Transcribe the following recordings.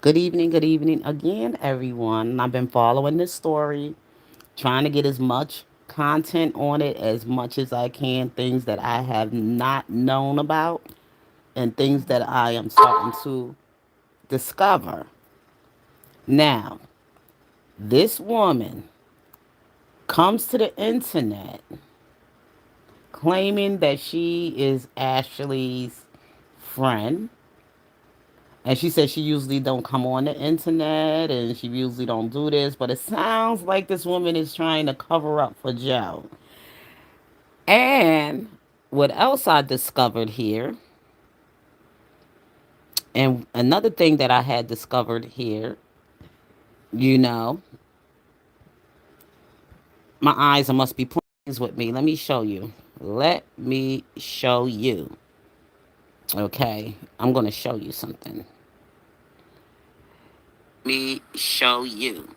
Good evening again, everyone. I've been following this story, trying to get as much content on it as much as I can, things that I have not known about, and things that I am starting to discover. Now, this woman comes to the internet claiming that she is Ashlee's friend. And she said she usually don't come on the internet and she usually don't do this, but it sounds like this woman is trying to cover up for Joe. And what else I discovered here, and another thing that I had discovered here, you know, my eyes must be playing with me. Let me show you. Let me show you. Okay, I'm going to show you something. Me show you.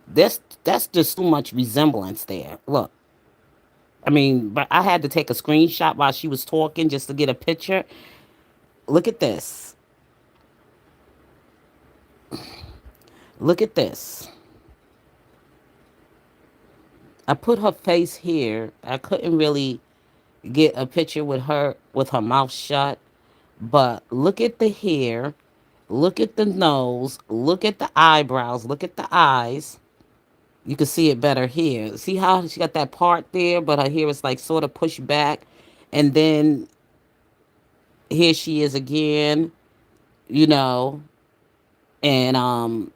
That's just too much resemblance there. Look, I mean, but I had to take a screenshot while she was talking just to get a picture. Look at this. Look at this. I put her face here. I couldn't really get a picture with her mouth shut. But look at the hair. Look at the nose. Look at the eyebrows. Look at the eyes. You can see it better here. See how she got that part there, but her hair is like sort of pushed back. And then here she is again, you know, and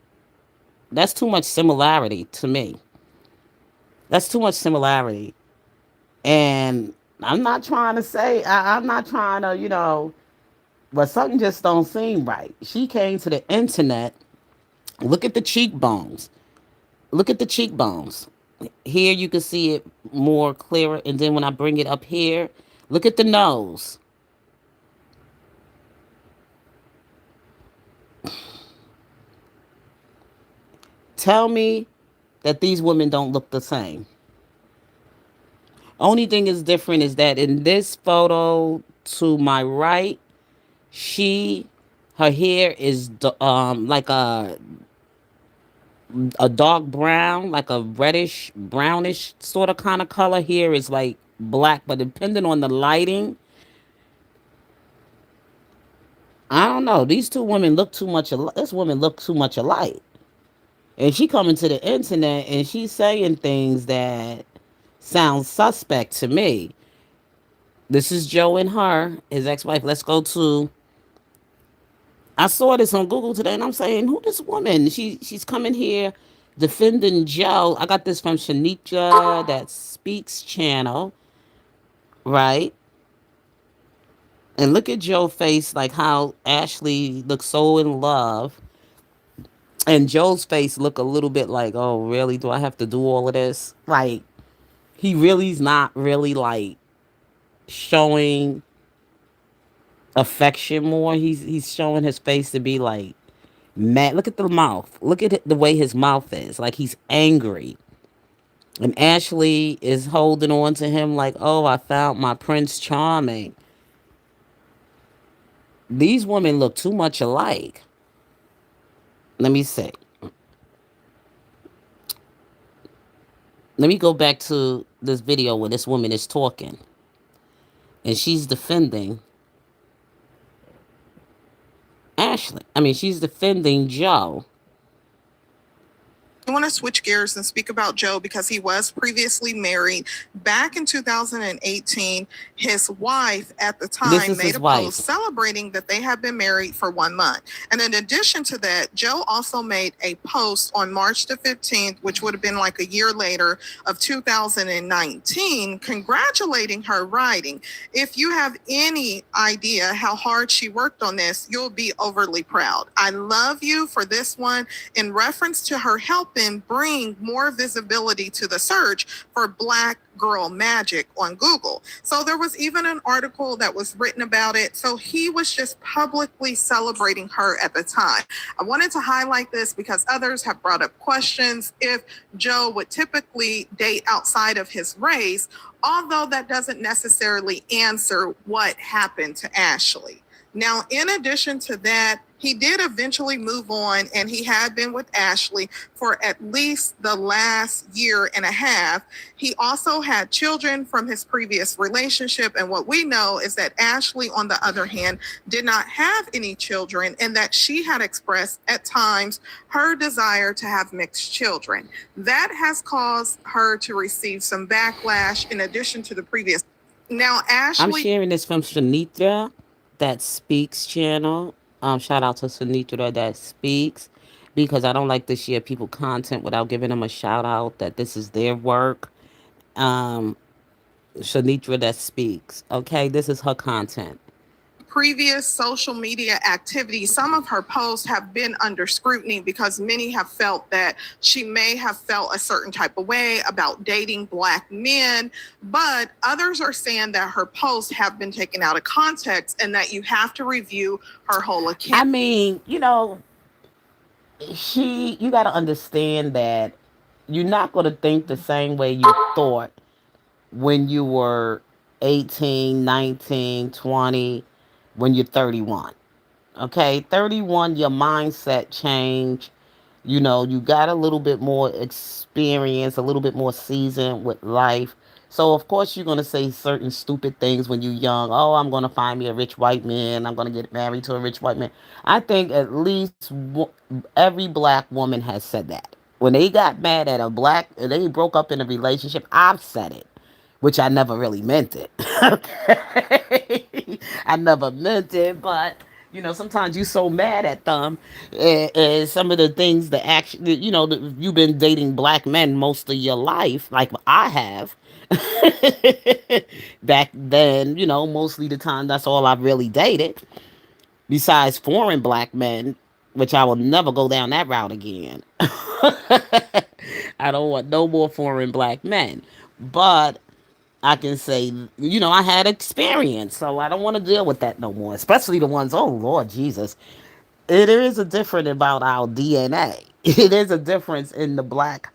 that's too much similarity to me. That's too much similarity. And I'm not trying to say, I'm not trying to, but something just don't seem right. She came to the internet. Look at the cheekbones. Look at the cheekbones. Here you can see it more clearer. And then when I bring it up here, look at the nose. Tell me that these women don't look the same. Only thing is different is that in this photo to my right, she her hair is like a dark brown, like a reddish brownish sort of kind of color. Here is like black, but depending on the lighting, I don't know. These two women look too much. This woman look too much alike, and she coming to the internet and she's saying things that sound suspect to me. This is Joe and her, his ex-wife. Let's go to. I saw this on Google today, and I'm saying, who this woman? She's coming here defending Joe. I got this from Shanika, that Speaks channel, right? And look at Joe's face, like how Ashlee looks so in love, and Joe's face look a little bit like, oh, really? Do I have to do all of this? Like he really's not really like showing affection more. He's showing his face to be like mad. Look at the mouth. Look at the way his mouth is. Like he's angry. And Ashlee is holding on to him like, oh, I found my Prince Charming. These women look too much alike. Let me see. Let me go back to this video where this woman is talking. And she's defending Ashlee. I mean, she's defending Joe. I want to switch gears and speak about Joe because he was previously married. Back in 2018, his wife at the time made a post celebrating that they had been married for 1 month. And in addition to that, Joe also made a post on March the 15th, which would have been like a year later of 2019, congratulating her, writing, if you have any idea how hard she worked on this, you'll be overly proud. I love you for this one in reference to her help often bring more visibility to the search for Black girl magic on Google. So there was even an article that was written about it. So he was just publicly celebrating her at the time. I wanted to highlight this because others have brought up questions if Joe would typically date outside of his race, although that doesn't necessarily answer what happened to Ashlee. Now, in addition to that, he did eventually move on, and he had been with Ashlee for at least the last year and a half. He also had children from his previous relationship, and what we know is that Ashlee, on the other hand, did not have any children, and that she had expressed at times her desire to have mixed children. That has caused her to receive some backlash in addition to the previous. Now, I'm Ashlee. sharing this from Shanitra, that speaks channel. Shout out to Shanitra that speaks, because I don't like to share people content without giving them a shout out that this is their work. Um, Shanitra that speaks. Okay, this is her content. Previous social media activity, some of her posts have been under scrutiny because many have felt that she may have felt a certain type of way about dating Black men, but others are saying that her posts have been taken out of context and that you have to review her whole account. I mean, you got to understand that you're not going to think the same way you thought when you were 18, 19, 20, when you're 31. Okay, 31, your mindset change. You got a little bit more experience, a little bit more seasoned with life. So, of course, you're going to say certain stupid things when you're young. Oh, I'm going to find me a rich white man. I'm going to get married to a rich white man. I think at least every black woman has said that. When they got mad at a black, they broke up in a relationship, I've said it, which I never really meant it. Okay. I never meant it, but sometimes you're so mad at them, and some of the things, the action, you've been dating black men most of your life, like I have. Back then, mostly the time that's all I've really dated, besides foreign black men, which I will never go down that route again. I don't want no more foreign black men. But I can say, I had experience, so I don't want to deal with that no more. Especially the ones, oh Lord Jesus. It is a difference about our DNA. It is a difference in the black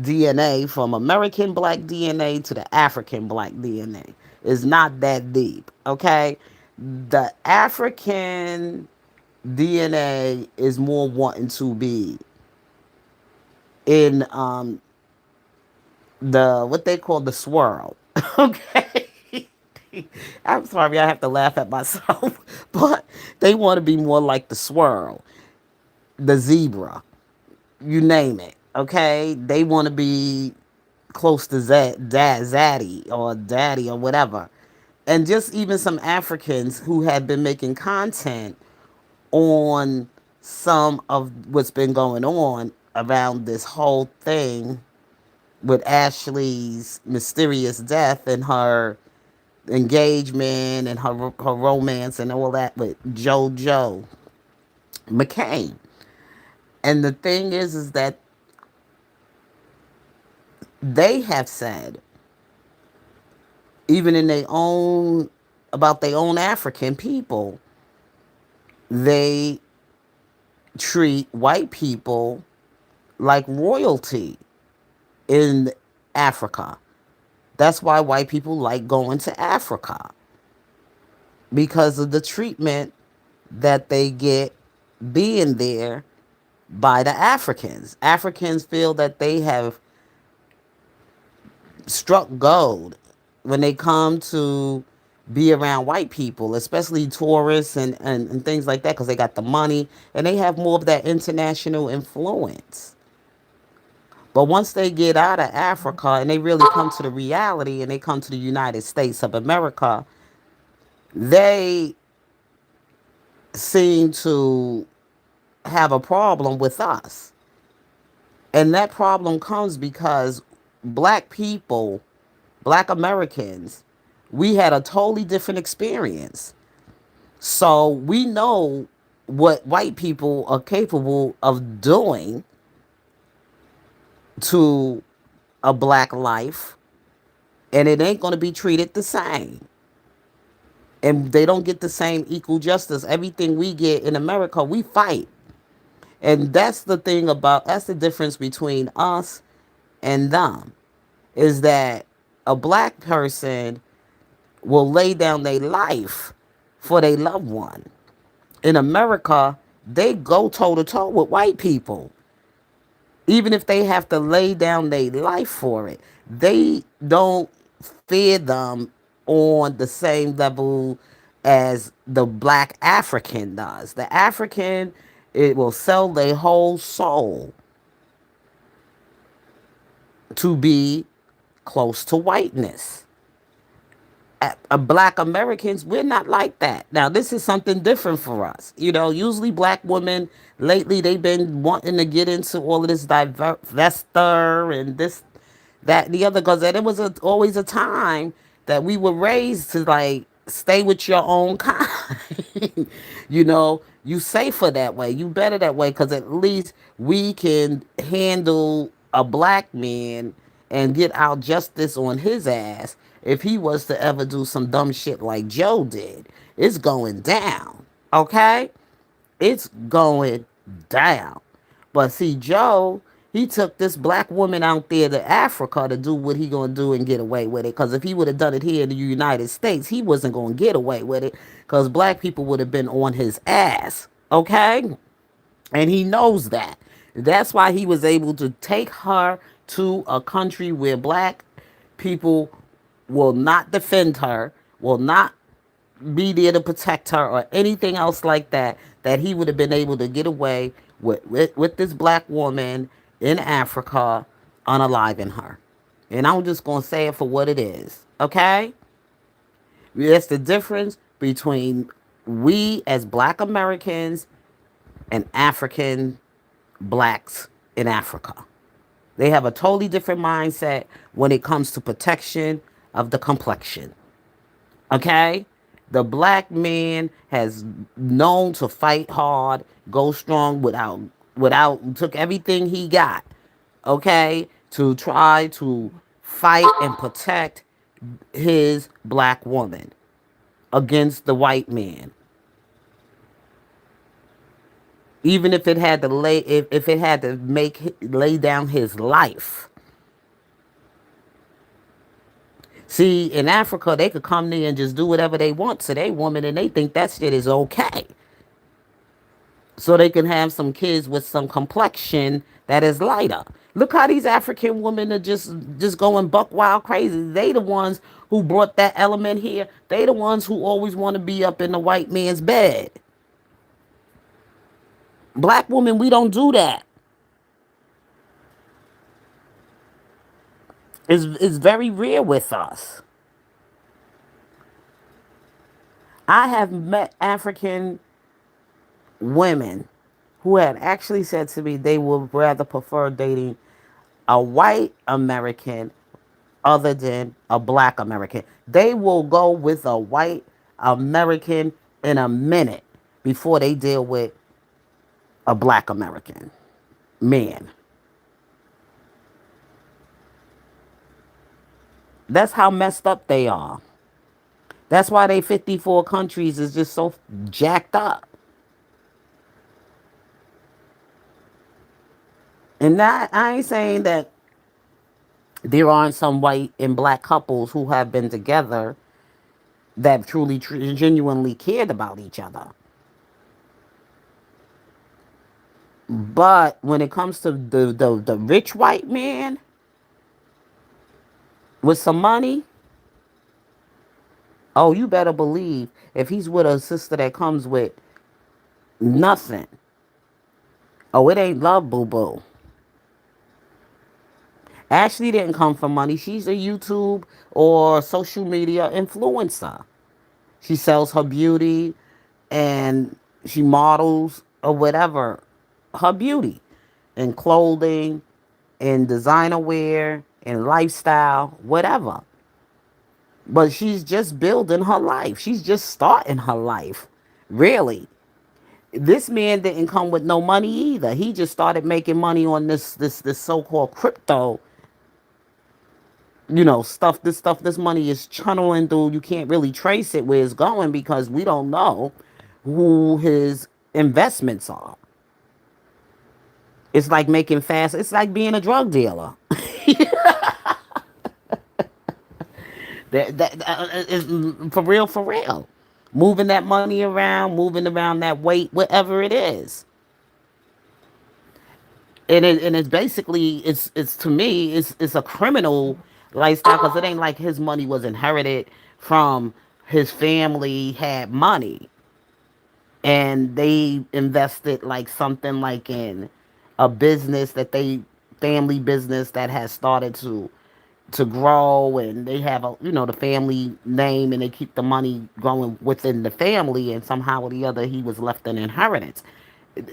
DNA from American black DNA to the African black DNA. It's not that deep, okay? The African DNA is more wanting to be in the what they call the swirl. Okay. I'm sorry, I have to laugh at myself, but they want to be more like the swirl, the zebra, you name it. Okay, they want to be close to Zaddy or Daddy or whatever, and just even some Africans who have been making content on some of what's been going on around this whole thing with Ashlee's mysterious death and her engagement and her romance and all that with JoJo McCain. And the thing is that they have said, even in their own, about their own African people, they treat white people like royalty in Africa. That's why white people like going to Africa, because of the treatment that they get being there by the Africans. Africans feel that they have struck gold when they come to be around white people, especially tourists and things like that, because they got the money and they have more of that international influence. But once they get out of Africa and they really come to the reality and they come to the United States of America, they seem to have a problem with us. And that problem comes because black people, black Americans, we had a totally different experience. So we know what white people are capable of doing to a black life, and it ain't going to be treated the same. And they don't get the same equal justice. Everything we get in America, we fight. And that's the difference between us and them, is that a black person will lay down their life for their loved one. In America, they go toe to toe with white people. Even if they have to lay down their life for it, they don't fear them on the same level as the black African does. The African, it will sell their whole soul to be close to whiteness. Black Americans, we're not like that. Now, this is something different for us. You know, usually black women lately they've been wanting to get into all of this divester and this, that, and the other, because there was always a time that we were raised to like stay with your own kind. You know, you safer that way. You better that way because at least we can handle a black man and get our justice on his ass if he was to ever do some dumb shit like Joe did. It's going down. Okay? It's going down. But see, Joe, he took this black woman out there to Africa to do what he gonna do and get away with it. Because if he would have done it here in the United States, he wasn't gonna get away with it. Because black people would have been on his ass. Okay? And he knows that. That's why he was able to take her to a country where black people will not defend her, will not be there to protect her or anything else like that, that he would have been able to get away with this black woman in Africa unaliving her. And I'm just going to say it for what it is. Okay? That's the difference between we as black Americans and African blacks in Africa. They have a totally different mindset when it comes to protection of the complexion. Okay? The black man has known to fight hard, go strong without took everything he got, okay, to try to fight and protect his black woman against the white man. Even if it had to if it had to lay down his life. See, in Africa, they could come there and just do whatever they want to their woman, and they think that shit is okay. So they can have some kids with some complexion that is lighter. Look how these African women are just going buck wild crazy. They the ones who brought that element here. They the ones who always want to be up in the white man's bed. Black women, we don't do that. It's very rare with us. I have met African women who had actually said to me they would rather prefer dating a white American other than a black American. They will go with a white American in a minute before they deal with a black American man. That's how messed up they are. That's why they 54 countries is just so jacked up. And that I ain't saying that there aren't some white and black couples who have been together that truly, genuinely cared about each other. But when it comes to the rich white man with some money, oh, you better believe if he's with a sister that comes with nothing, oh, it ain't love, boo boo. Ashley didn't come from money. She's a YouTube or social media influencer. She sells her beauty and she models or whatever her beauty and clothing and designer wear and lifestyle, whatever. But she's just building her life. She's just starting her life, really. This man didn't come with no money either. He just started making money on this so-called crypto, stuff. This money is channeling through. You can't really trace it where it's going because we don't know who his investments are. It's like making fast. It's like being a drug dealer. That is for real, for real. Moving that money around, moving around that weight, whatever it is. And it's basically it's to me it's a criminal lifestyle because it ain't like his money was inherited from his family had money and they invested like something like in a business that they family business that has started to grow, and they have a the family name, and they keep the money going within the family, and somehow or the other he was left an inheritance.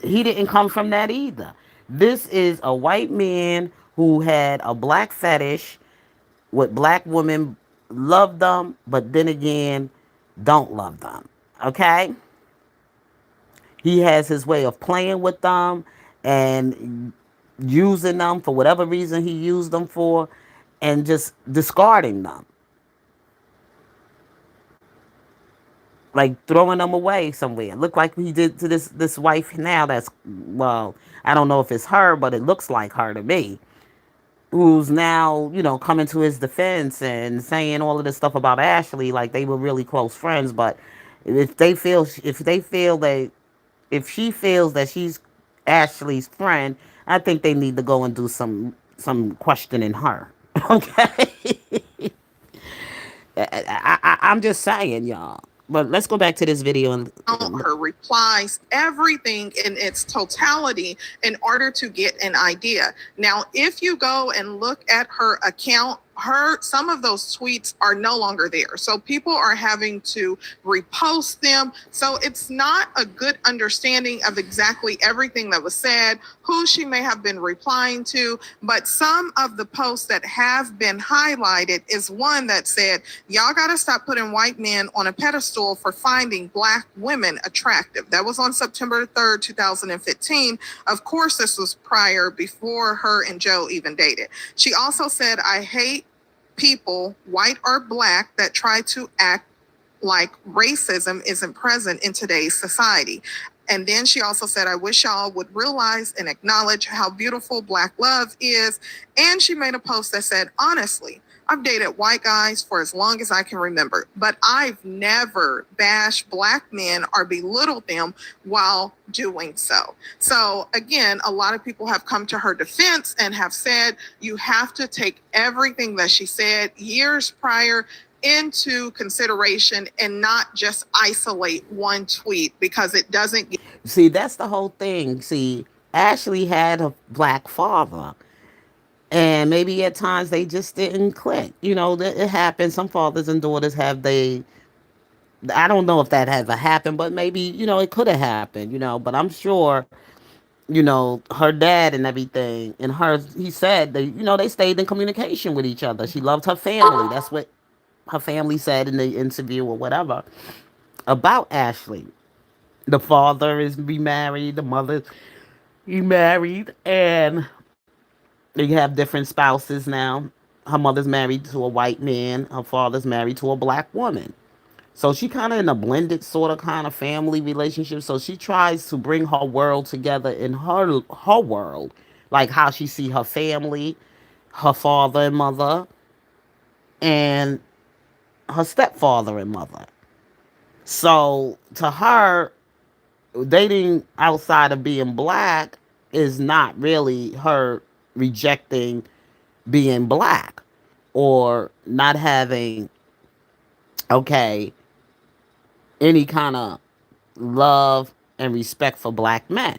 He didn't come from that either. This is a white man who had a black fetish with black women, love them, but then again don't love them. Okay, he has his way of playing with them and using them for whatever reason he used them for, and just discarding them, like throwing them away somewhere. Look like he did to this wife now. That's, well, I don't know if it's her, but it looks like her to me. Who's now coming to his defense and saying all of this stuff about Ashlee, like they were really close friends. But if they feel that if she feels that she's Ashlee's friend, I think they need to go and do some questioning her. Okay, I'm just saying, y'all. But let's go back to this video and her replies, everything in its totality in order to get an idea. Now, if you go and look at her account, some of those tweets are no longer there. So people are having to repost them. So it's not a good understanding of exactly everything that was said, who she may have been replying to. But some of the posts that have been highlighted is one that said, y'all got to stop putting white men on a pedestal for finding black women attractive. That was on September 3rd, 2015. Of course, this was before her and Joe even dated. She also said, I hate people, white or black, that try to act like racism isn't present in today's society. And then she also said, I wish y'all would realize and acknowledge how beautiful black love is. And she made a post that said, honestly, I've dated white guys for as long as I can remember, but I've never bashed black men or belittled them while doing so. So again, a lot of people have come to her defense and have said, you have to take everything that she said years prior into consideration and not just isolate one tweet because it doesn't get. see, that's the whole thing. See, Ashlee had a black father, and maybe at times they just didn't click. It happens. Some fathers and daughters have they. I don't know if that has happened, but maybe it could have happened. But I'm sure her dad and everything, and her. He said they stayed in communication with each other. She loved her family. That's what her family said in the interview or whatever about Ashlee. The father is remarried, the mother remarried, and they have different spouses now. Her mother's married to a white man, her father's married to a black woman. So she kind of in a blended sort of kind of family relationship. So she tries to bring her world together in her world, like how she see her family, her father and mother, and her stepfather and mother. So to her, dating outside of being black is not really her rejecting being black or not having, okay, any kind of love and respect for black men.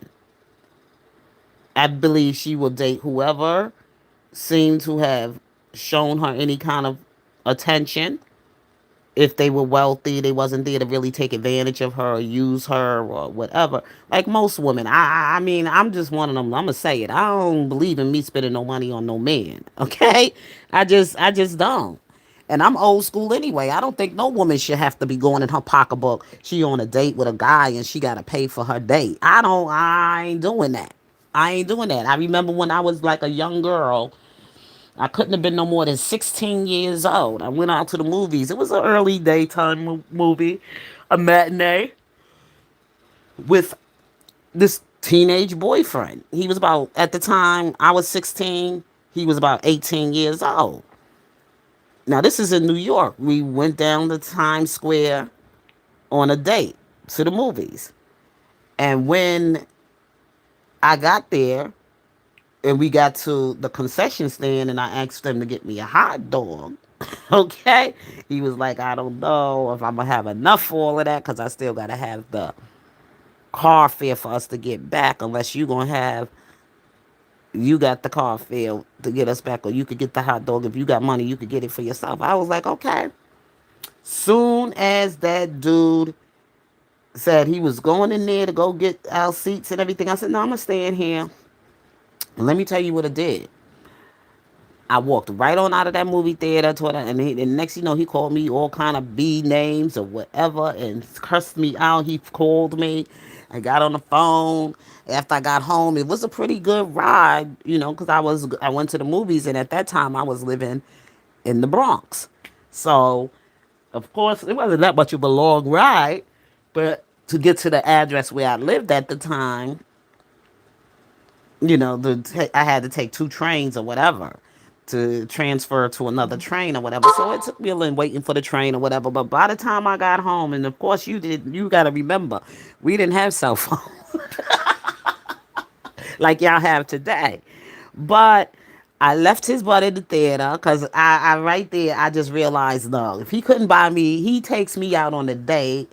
I believe she will date whoever seemed to have shown her any kind of attention. If they were wealthy, they wasn't there to really take advantage of her or use her or whatever. Like most women, I mean, I'm just one of them. I'm gonna say it. I don't believe in me spending no money on no man. Okay, I just don't. And I'm old school anyway. I don't think no woman should have to be going in her pocketbook. She on a date with a guy and she got to pay for her date. I ain't doing that. I ain't doing that. I remember when I was like a young girl, I couldn't have been no more than 16 years old. I went out to the movies. It was an early daytime movie, a matinee with this teenage boyfriend. He was about, at the time, I was 16, he was about 18 years old. Now, this is in New York. We went down to Times Square on a date to the movies. And when I got there and we got to the concession stand and I asked them to get me a hot dog, okay, he was like, I don't know if I'm going to have enough for all of that because I still got to have the car fare for us to get back unless you got the car fare to get us back, or you could get the hot dog. If you got money, you could get it for yourself. I was like, okay. Soon as that dude said he was going in there to go get our seats and everything, I said, no, I'm going to stay in here. And let me tell you what I did. I walked right on out of that movie theater to and next you know, he called me all kind of B names or whatever and cursed me out. He called me. I got on the phone after I got home. It was a pretty good ride, you know, because I went to the movies and at that time I was living in the Bronx. So of course it wasn't that much of a long ride, but to get to the address where I lived at the time, you know, I had to take two trains or whatever to transfer to another train or whatever. So it took me a little waiting for the train or whatever. But by the time I got home, and of course you got to remember, we didn't have cell phones like y'all have today. But I left his butt in the theater because I right there, I just realized, no, if he couldn't buy me, he takes me out on a date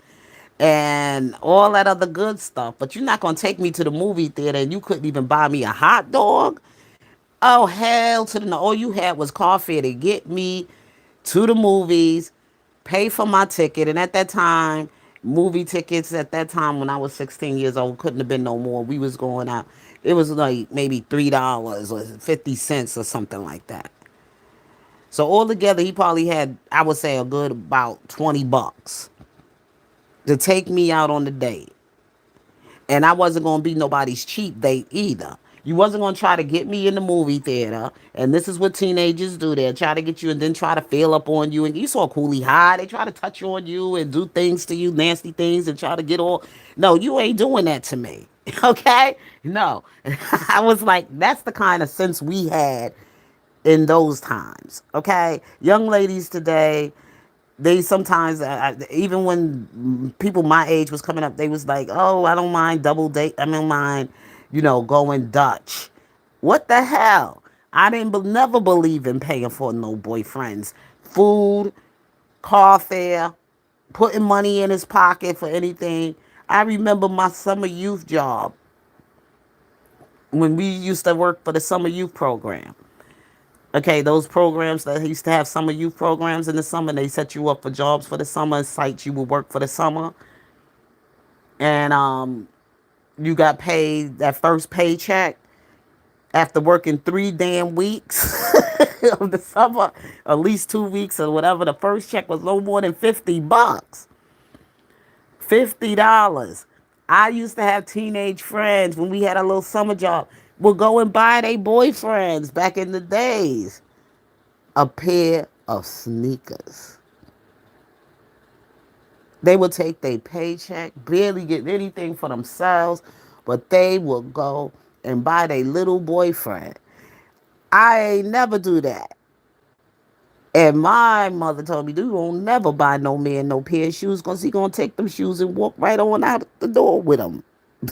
and all that other good stuff. But you're not going to take me to the movie theater and you couldn't even buy me a hot dog? Oh, hell to the no. All you had was car fare to get me to the movies, pay for my ticket. And at that time, movie tickets at that time when I was 16 years old couldn't have been no more. We was going out. It was like maybe $3 or 50 cents or something like that. So altogether, he probably had, I would say, a good about 20 bucks to take me out on the date. And I wasn't going to be nobody's cheap date either. You wasn't going to try to get me in the movie theater. And this is what teenagers do. They try to get you and then try to fail up on you. And you saw Cooley High. They try to touch on you and do things to you, nasty things, and try to get all. No, you ain't doing that to me. Okay? No. I was like, that's the kind of sense we had in those times. Okay? Young ladies today, they sometimes even when people my age was coming up, they was like, oh, I don't mind double date, I don't mind, you know, going Dutch. What the hell? I didn't never believe in paying for no boyfriends. Food, car fare, putting money in his pocket for anything. I remember my summer youth job when we used to work for the summer youth program. Okay, those programs that used to have summer youth programs in the summer, they set you up for jobs for the summer, sites you would work for the summer. And you got paid that first paycheck after working 3 damn weeks of the summer, at least 2 weeks or whatever. The first check was no more than 50 bucks. $50. I used to have teenage friends when we had a little summer job, would go and buy their boyfriends back in the days a pair of sneakers. They would take their paycheck, barely get anything for themselves, but they would go and buy their little boyfriend. I ain't never do that. And my mother told me, you don't never buy no man no pair of shoes because he going to take them shoes and walk right on out the door with them.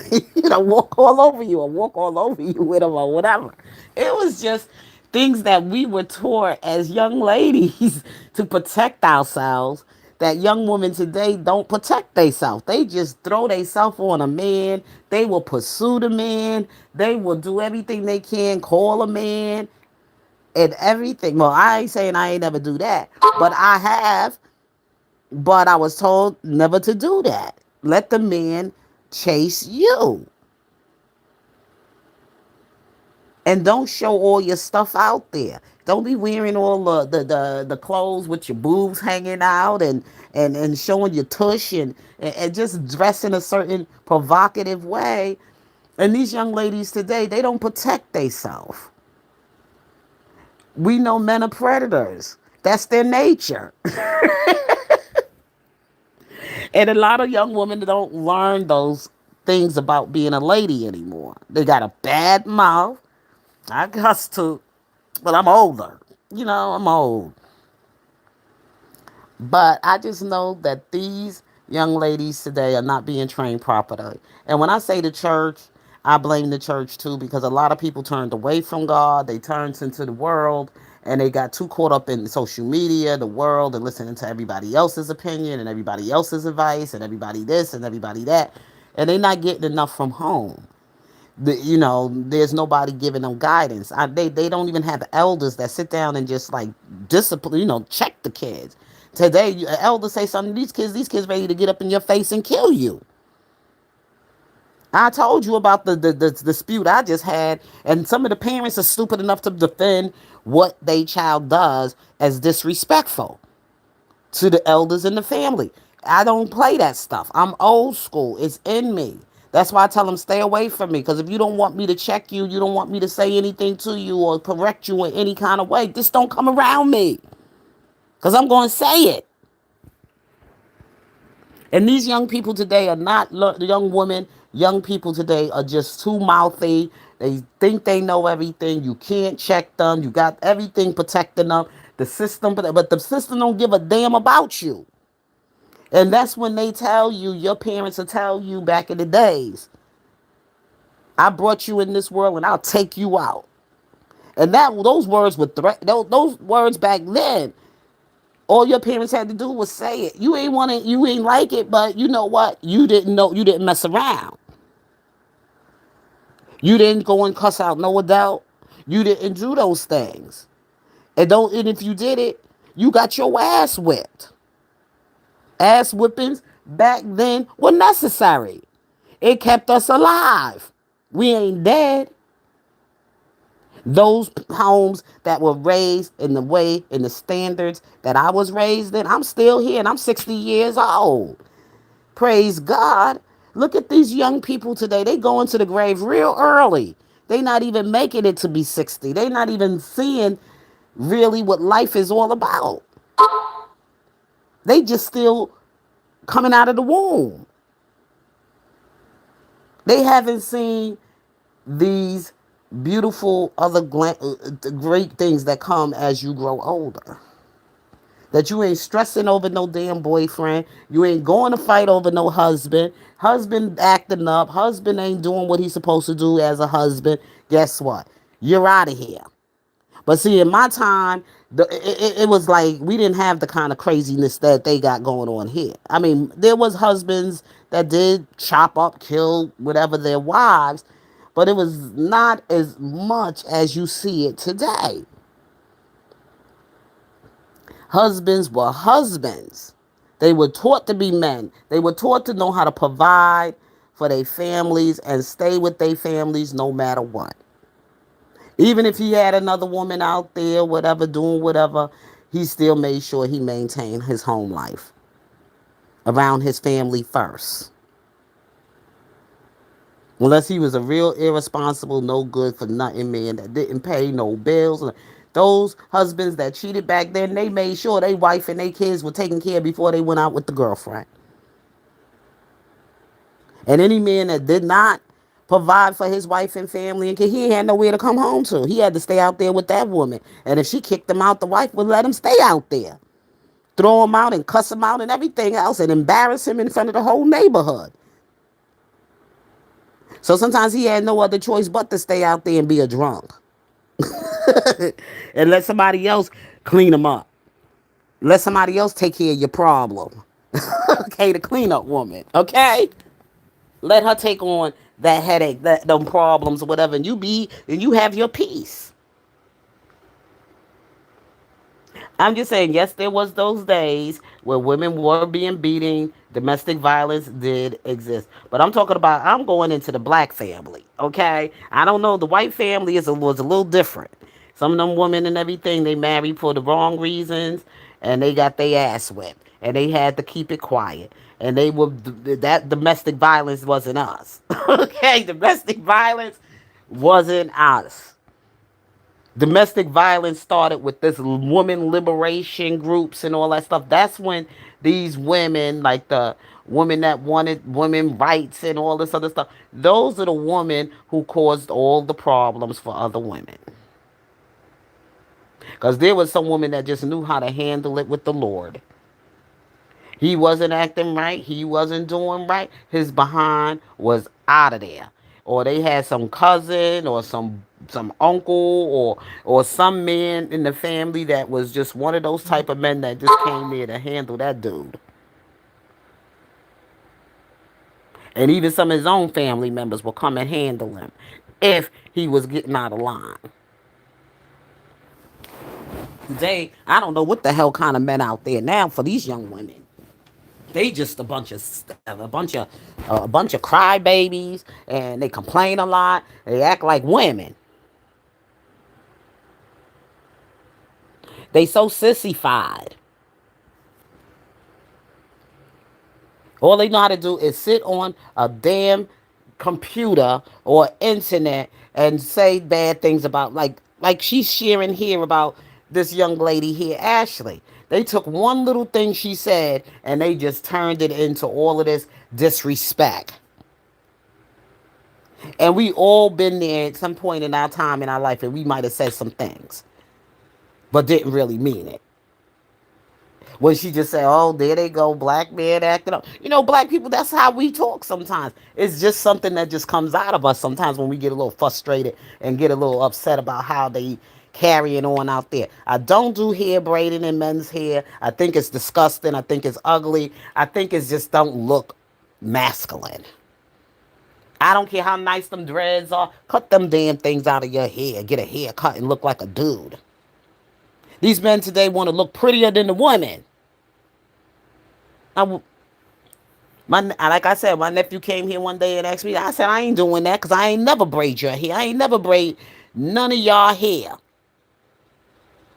You know, walk all over you or walk all over you with them or whatever. It was just things that we were taught as young ladies to protect ourselves that young women today don't protect themselves. They just throw themselves on a man. They will pursue the man. They will do everything they can, call a man and everything. Well, I ain't saying I ain't never do that, but I have. But I was told never to do that. Let the man chase you. And don't show all your stuff out there. Don't be wearing all the clothes with your boobs hanging out and showing your tush and just dress in a certain provocative way. And these young ladies today, they don't protect themselves. We know men are predators. That's their nature. And a lot of young women don't learn those things about being a lady anymore. They got a bad mouth. I guess to, but I'm older. I'm old. But I just know that these young ladies today are not being trained properly. And when I say the church, I blame the church too, because a lot of people turned away from God. They turned into the world and they got too caught up in social media, the world, and listening to everybody else's opinion and everybody else's advice and everybody this and everybody that. And they're not getting enough from home. There's nobody giving them guidance. They don't even have elders that sit down and just like discipline, check the kids. Today, an elder say something to these kids ready to get up in your face and kill you. I told you about the dispute I just had, and some of the parents are stupid enough to defend what they child does as disrespectful to the elders in the family. I don't play that stuff. I'm old school. It's in me. That's why I tell them stay away from me. Because if you don't want me to check you, you don't want me to say anything to you or correct you in any kind of way, just don't come around me. Because I'm going to say it. And these young people today are not young women. Young people today are just too mouthy. They think they know everything. You can't check them. You got everything protecting them. The system, but the system don't give a damn about you. And that's when they tell you, your parents will tell you back in the days, I brought you in this world and I'll take you out. And those words were those words back then. All your parents had to do was say it. You ain't like it, but you know what? You didn't know, you didn't mess around. You didn't go and cuss out no adult. You didn't do those things. And if you did it, you got your ass whipped. Ass whippings back then were necessary. It kept us alive. We ain't dead. Those homes that were raised in the way, in the standards that I was raised in, I'm still here and I'm 60 years old. Praise God. Look at these young people today. They go into the grave real early. They not even making it to be 60. They not even seeing really what life is all about. They just still coming out of the womb. They haven't seen these beautiful great things that come as you grow older. That you ain't stressing over no damn boyfriend. You ain't going to fight over no husband. Husband acting up. Husband ain't doing what he's supposed to do as a husband. Guess what? You're out of here. But see, in my time, it was like we didn't have the kind of craziness that they got going on here. I mean, there was husbands that did chop up, kill whatever their wives, but it was not as much as you see it today. Husbands were husbands. They were taught to be men. They were taught to know how to provide for their families and stay with their families no matter what. Even if he had another woman out there, whatever, doing whatever, he still made sure he maintained his home life around his family first. Unless he was a real irresponsible, no good for nothing man that didn't pay no bills. Those husbands that cheated back then, they made sure their wife and their kids were taken care of before they went out with the girlfriend. And any man that did not provide for his wife and family and he had nowhere to come home to. He had to stay out there with that woman. And if she kicked him out, the wife would let him stay out there. Throw him out and cuss him out and everything else and embarrass him in front of the whole neighborhood. So sometimes he had no other choice but to stay out there and be a drunk. And let somebody else clean him up. Let somebody else take care of your problem. Okay, the cleanup woman. Okay? Let her take on that headache, them problems or whatever, and you have your peace. I'm just saying, yes, there was those days where women were being beaten, Domestic violence did exist. But I'm talking about, I'm going into the black family, okay? I don't know. The white family was a little different. Some of them women and everything, they married for the wrong reasons and they got their ass whipped. And they had to keep it quiet. And they were, that domestic violence wasn't us. Okay? Domestic violence wasn't us. Domestic violence started with this woman liberation groups and all that stuff. That's when these women, like the women that wanted women rights and all this other stuff, those are the women who caused all the problems for other women. Because there was some women that just knew how to handle it with the Lord. He wasn't acting right. He wasn't doing right. His behind was out of there. Or they had some cousin or some uncle or some man in the family that was just one of those type of men that just came there to handle that dude. And even some of his own family members will come and handle him if he was getting out of line. I don't know what the hell kind of men out there now for these young women. They just a bunch of crybabies, and they complain a lot. They act like women. They so sissified. All they know how to do is sit on a damn computer or internet and say bad things about, like she's sharing here about this young lady here, Ashley. They took one little thing she said and they just turned it into all of this disrespect. And we all been there at some point in our time in our life and we might have said some things, but didn't really mean it. When she just said, "Oh, there they go, black man acting up." You know, black people, that's how we talk sometimes. It's just something that just comes out of us sometimes when we get a little frustrated and get a little upset about how they carrying on out there. I don't do hair braiding in men's hair. I think it's disgusting. I think it's ugly. I think it's just don't look masculine. I don't care how nice them dreads are. Cut them damn things out of your hair. Get a haircut and look like a dude. These men today want to look prettier than the women. I, like I said, my nephew came here one day and asked me. I said I ain't doing that because I ain't never braid your hair. I ain't never braid none of y'all hair.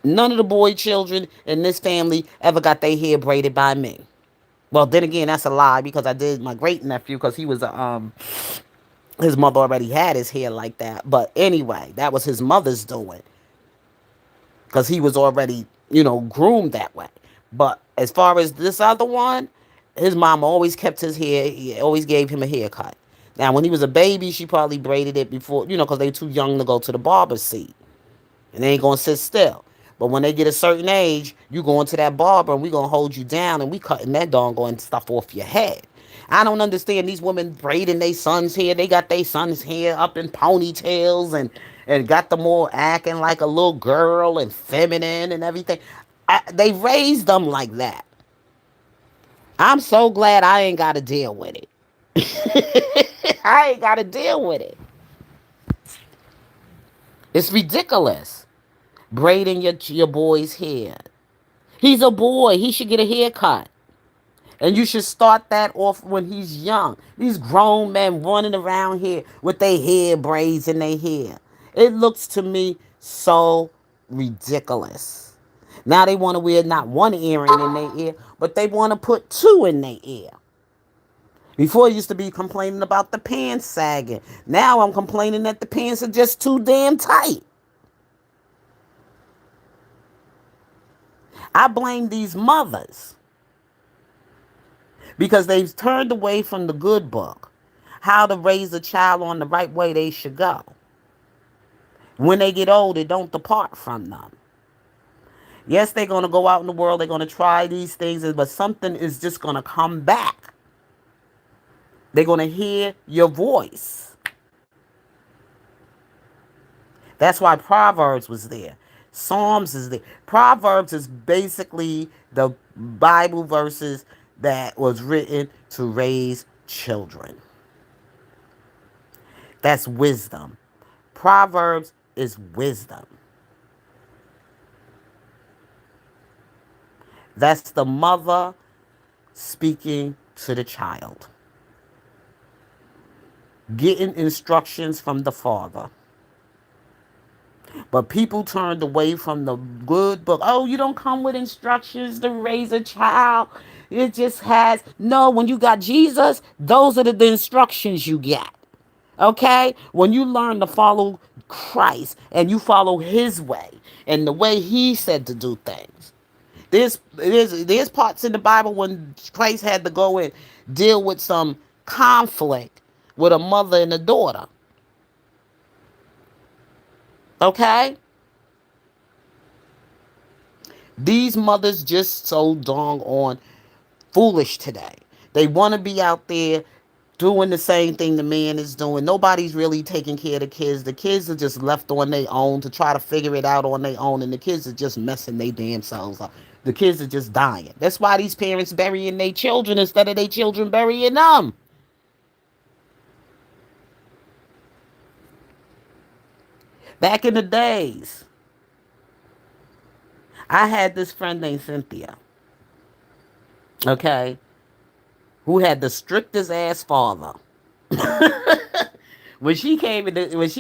None of the boy children in this family ever got their hair braided by me. Well, then again, that's a lie because I did my great nephew because he was a his mother already had his hair like that. But anyway, that was his mother's doing because he was already, groomed that way. But as far as this other one, his mom always kept his hair, he always gave him a haircut. Now, when he was a baby, she probably braided it before, because they too young to go to the barber seat. And they ain't gonna sit still. But when they get a certain age, you go into that barber and we gonna hold you down and we cutting that doggone stuff off your head. I don't understand these women braiding their sons' hair. They got their sons' hair up in ponytails and got them all acting like a little girl and feminine and everything. They raised them like that. I'm so glad I ain't got to deal with it. I ain't got to deal with it. It's ridiculous. Braiding your boy's hair. He's a boy. He should get a haircut. And you should start that off when he's young. These grown men running around here with their hair braids in their hair. It looks to me so ridiculous. Now they want to wear not one earring in their ear, but they want to put two in their ear. Before I used to be complaining about the pants sagging. Now I'm complaining that the pants are just too damn tight. I blame these mothers because they've turned away from the good book, how to raise a child on the right way they should go. When they get old, it don't depart from them. Yes, they're going to go out in the world, they're going to try these things, but something is just going to come back. They're going to hear your voice. That's why Proverbs was there. Psalms is there. Proverbs is basically the Bible verses that was written to raise children. That's wisdom. Proverbs is wisdom. That's the mother speaking to the child, getting instructions from the father. But people turned away from the good book. Oh, you don't come with instructions to raise a child. It just has. No, when you got Jesus, those are the instructions you get. Okay? When you learn to follow Christ and you follow his way and the way he said to do things. There's parts in the Bible when Christ had to go and deal with some conflict with a mother and a daughter. Okay? These mothers just so dong on foolish today. They want to be out there doing the same thing the man is doing. Nobody's really taking care of the kids. The kids are just left on their own to try to figure it out on their own, and the kids are just messing their damn selves up. The kids are just dying. That's why these parents burying their children instead of their children burying them. Back in the days, I had this friend named Cynthia, okay, who had the strictest ass father. When she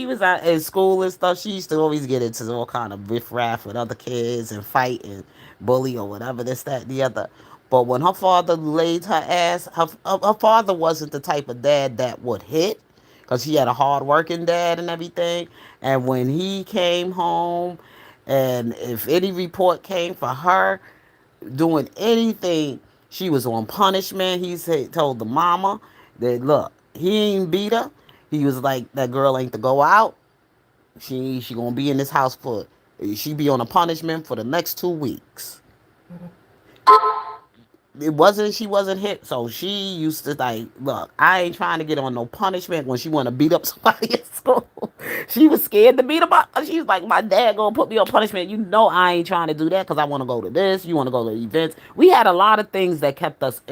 was out in school and stuff, she used to always get into all kind of riffraff with other kids and fight and bully or whatever, this, that, and the other. But when her father laid her ass, her father wasn't the type of dad that would hit, because he had a hard working dad and everything. And when he came home, and if any report came for her doing anything, she was on punishment. He said, told the mama that, look, he ain't beat her. He was like, that girl ain't to go out. She gonna be in this house for, she be on a punishment for the next 2 weeks. It wasn't, she wasn't hit, so she used to like, look, I ain't trying to get on no punishment when she want to beat up somebody at school. She was scared to beat him up. She was like, my dad gonna put me on punishment. You know I ain't trying to do that because I want to go to this. You want to go to events. We had a lot of things that kept us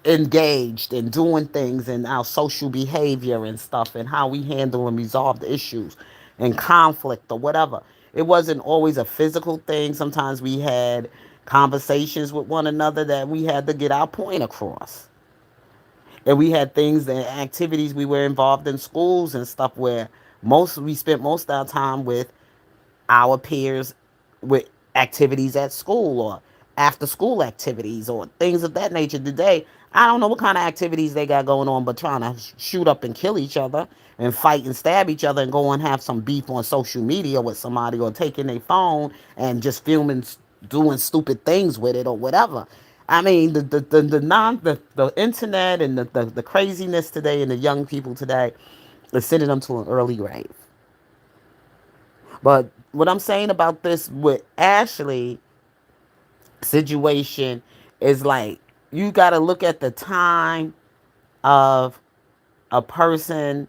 engaged in doing things and our social behavior and stuff and how we handle and resolve the issues and conflict or whatever. It wasn't always a physical thing. Sometimes we had conversations with one another that we had to get our point across. And we had things and activities we were involved in schools and stuff where most we spent most of our time with our peers with activities at school or after school activities or things of that nature. Today, I don't know what kind of activities they got going on, but trying to shoot up and kill each other and fight and stab each other and go and have some beef on social media with somebody or taking their phone and just filming, doing stupid things with it or whatever. I mean, the internet and the craziness today and the young people today is sending them to an early grave. But what I'm saying about this with Ashlee situation is like you got to look at the time of a person,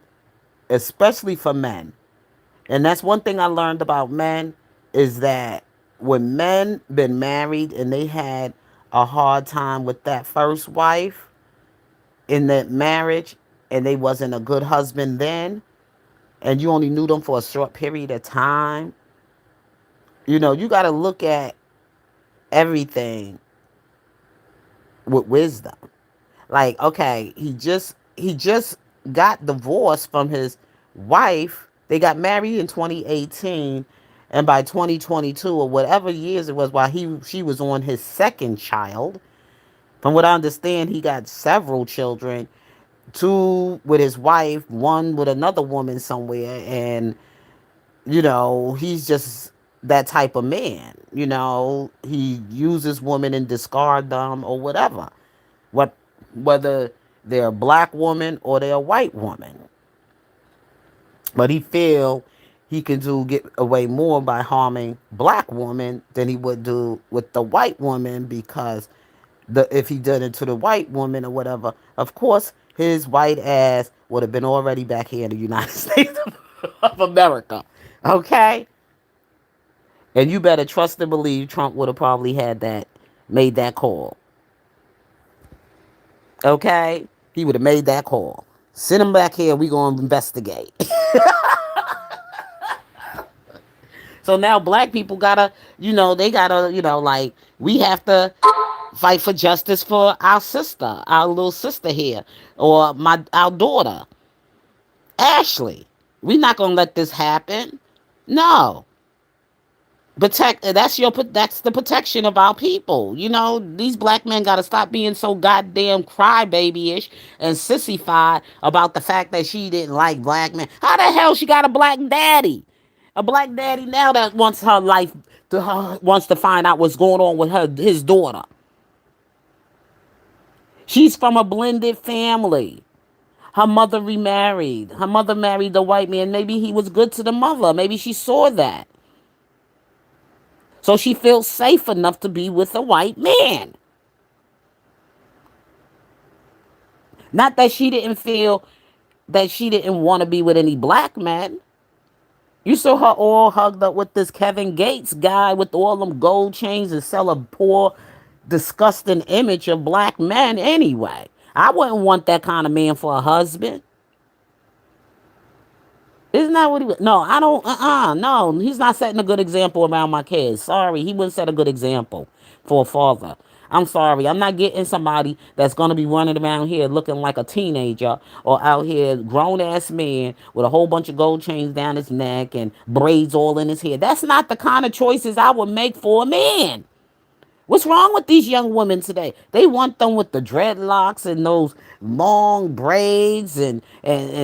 especially for men. And that's one thing I learned about men is that when men been married and they had a hard time with that first wife in that marriage and they wasn't a good husband then and you only knew them for a short period of time, you know, you got to look at everything with wisdom. Like, okay, he just got divorced from his wife. They got married in 2018, and by 2022 or whatever years it was, while she was on his second child. From what I understand, he got several children, two with his wife, one with another woman somewhere, and he's just that type of man. He uses women and discard them or whatever. What Whether they're a black woman or they're a white woman. But he feel he can get away more by harming black women than he would do with the white woman because if he did it to the white woman or whatever, of course his white ass would have been already back here in the United States of America. Okay? And you better trust and believe Trump would have probably made that call. Okay? He would have made that call. Send him back here. We going to investigate. So now black people gotta, they gotta, like, we have to Fight for justice for our sister, our little sister here, or our daughter, Ashlee. We're not gonna let this happen. No. Protect that's the protection of our people. You know, these black men gotta stop being so goddamn crybaby-ish and sissified about the fact that she didn't like black men. How the hell she got a black daddy? A black daddy now that wants her life wants to find out what's going on with his daughter. She's from a blended family. Her mother remarried. Her mother married the white man. Maybe he was good to the mother. Maybe she saw that. So she feels safe enough to be with a white man. Not that she didn't feel that she didn't want to be with any black men. You saw her all hugged up with this Kevin Gates guy with all them gold chains and sell a poor, disgusting image of black men anyway. I wouldn't want that kind of man for a husband. Isn't that what he was? No, I don't. No, he's not setting a good example around my kids. Sorry, he wouldn't set a good example for a father. I'm sorry. I'm not getting somebody that's going to be running around here looking like a teenager or out here grown ass man with a whole bunch of gold chains down his neck and braids all in his hair. That's not the kind of choices I would make for a man. What's wrong with these young women today? They want them with the dreadlocks and those long braids and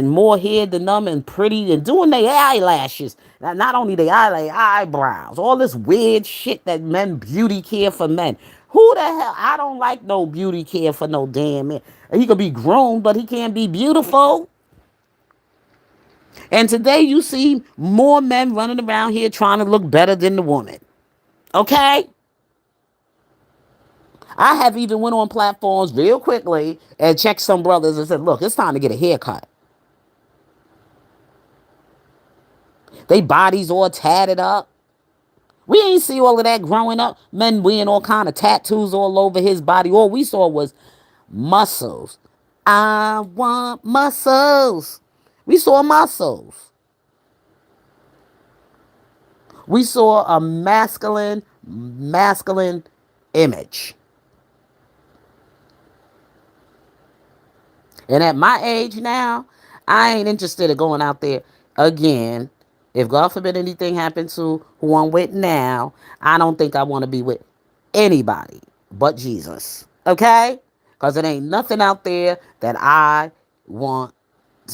more hair than them and pretty and doing their eyelashes. Not only their eyebrows, all this weird shit that men beauty care for men. Who the hell? I don't like no beauty care for no damn man. He could be grown, but he can't be beautiful. And today you see more men running around here trying to look better than the woman. Okay? I have even went on platforms real quickly and checked some brothers and said, look, it's time to get a haircut. They bodies all tatted up. We ain't see all of that growing up. Men wearing all kind of tattoos all over his body. All we saw was muscles. I want muscles. We saw muscles. We saw a masculine image. And at my age now, I ain't interested in going out there again. If God forbid anything happens to who I'm with now, I don't think I want to be with anybody but Jesus. Okay? Because it ain't nothing out there that I want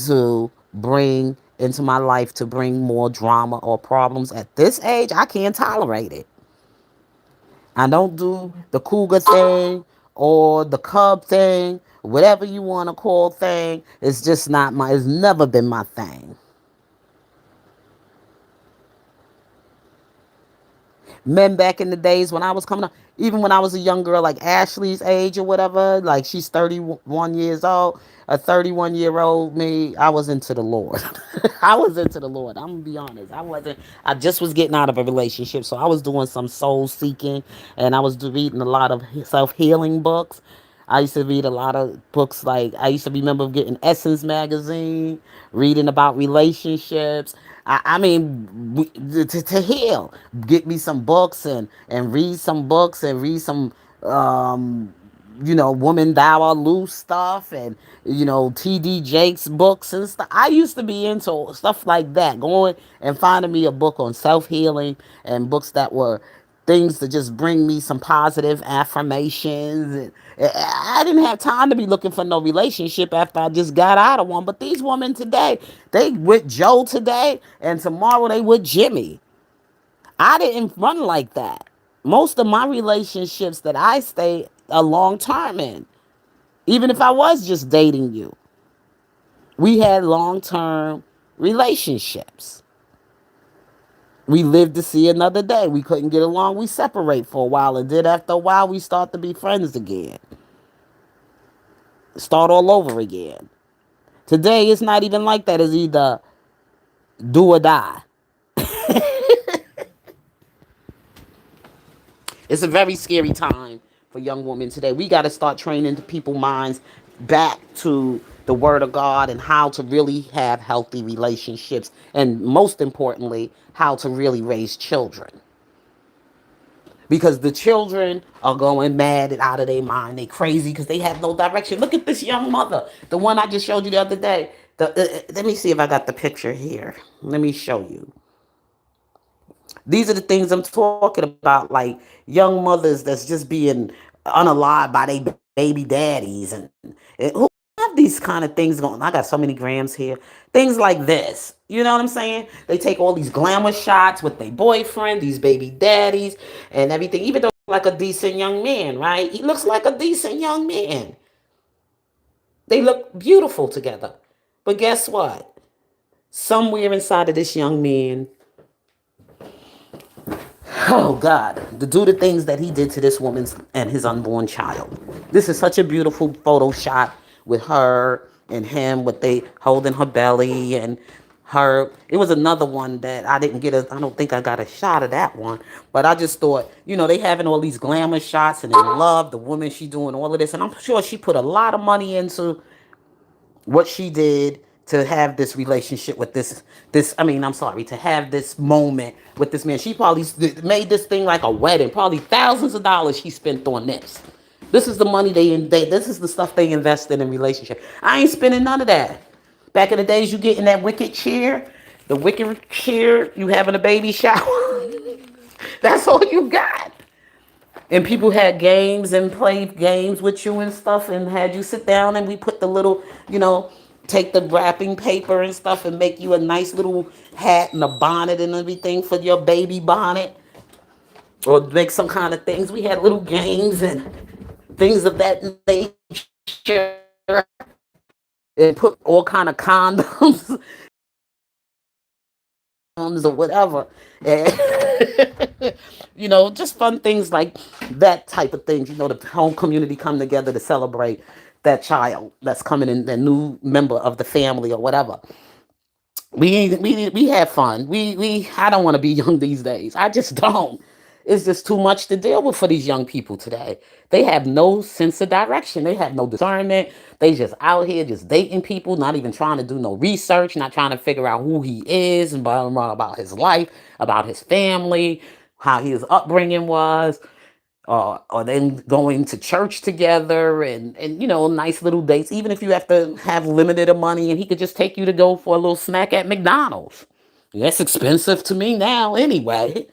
to bring into my life to bring more drama or problems. At this age, I can't tolerate it. I don't do the cougar thing or the cub thing, whatever you want to call thing. It's just not my, it's never been my thing. Men back in the days when I was coming up, even when I was a young girl, like Ashlee's age or whatever, like she's 31 years old, a 31-year-old me, I was into the Lord. I was into the Lord. I'm gonna be honest. I just was getting out of a relationship. So I was doing some soul seeking and I was reading a lot of self healing books. I used to read a lot of books. Like I used to remember getting Essence magazine, reading about relationships. I mean, to heal, get me some books and read some books and read some Woman Thou Art Loose stuff and, T.D. Jakes books and stuff. I used to be into stuff like that, going and finding me a book on self healing and books that were things to just bring me some positive affirmations. And I didn't have time to be looking for no relationship after I just got out of one. But these women today, they with Joe today and tomorrow they with Jimmy. I didn't run like that. Most of my relationships that I stay a long term in, even if I was just dating you, we had long term relationships. We lived to see another day. We couldn't get along. We separate for a while, and then after a while, we start to be friends again. Start all over again. Today, it's not even like that. It's either do or die. It's a very scary time for young women today. We got to start training the people's minds back to the word of God and how to really have healthy relationships. And most importantly, how to really raise children. because the children are going mad and out of their mind. They crazy because they have no direction. Look at this young mother, the one I just showed you the other day. Let me see if I got the picture here. Let me show you. These are the things I'm talking about, like young mothers that's just being unalived by their baby daddies, and who have these kind of things going. I got so many grams here. Things like this. You know what I'm saying? They take all these glamour shots with their boyfriend, these baby daddies, and everything. Even though like a decent young man, right? He looks like a decent young man. They look beautiful together. But guess what? Somewhere inside of this young man, oh God, to do the things that he did to this woman's and his unborn child. This is such a beautiful photo shot with her and him, with they holding her belly and her. It was another one that I didn't get I don't think I got a shot of that one, but I just thought, they having all these glamour shots and they love the woman. She doing all of this, and I'm sure she put a lot of money into what she did to have this relationship with this I mean, I'm sorry, to have this moment with this man. She probably made this thing like a wedding. Probably thousands of dollars she spent on this. This is the money they this is the stuff they invested in relationship. I ain't spending none of that. Back in the days, you get in that wicked chair, the wicked chair, you having a baby shower. That's all you got. And people had games and played games with you and stuff, and had you sit down, and we put the little, take the wrapping paper and stuff and make you a nice little hat and a bonnet and everything for your baby bonnet, or make some kind of things. We had little games and things of that nature, and put all kind of condoms or whatever. And just fun things like that type of things. The home community come together to celebrate that child that's coming in, the new member of the family or whatever. We have fun. We I don't want to be young these days. I just don't. It's just too much to deal with for these young people today. They have no sense of direction. They have no discernment. They just out here just dating people, not even trying to do no research, not trying to figure out who he is and blah, blah, blah, about his life, about his family, how his upbringing was, or then going to church together, and nice little dates. Even if you have to have limited of money, and he could just take you to go for a little snack at McDonald's. That's expensive to me now anyway.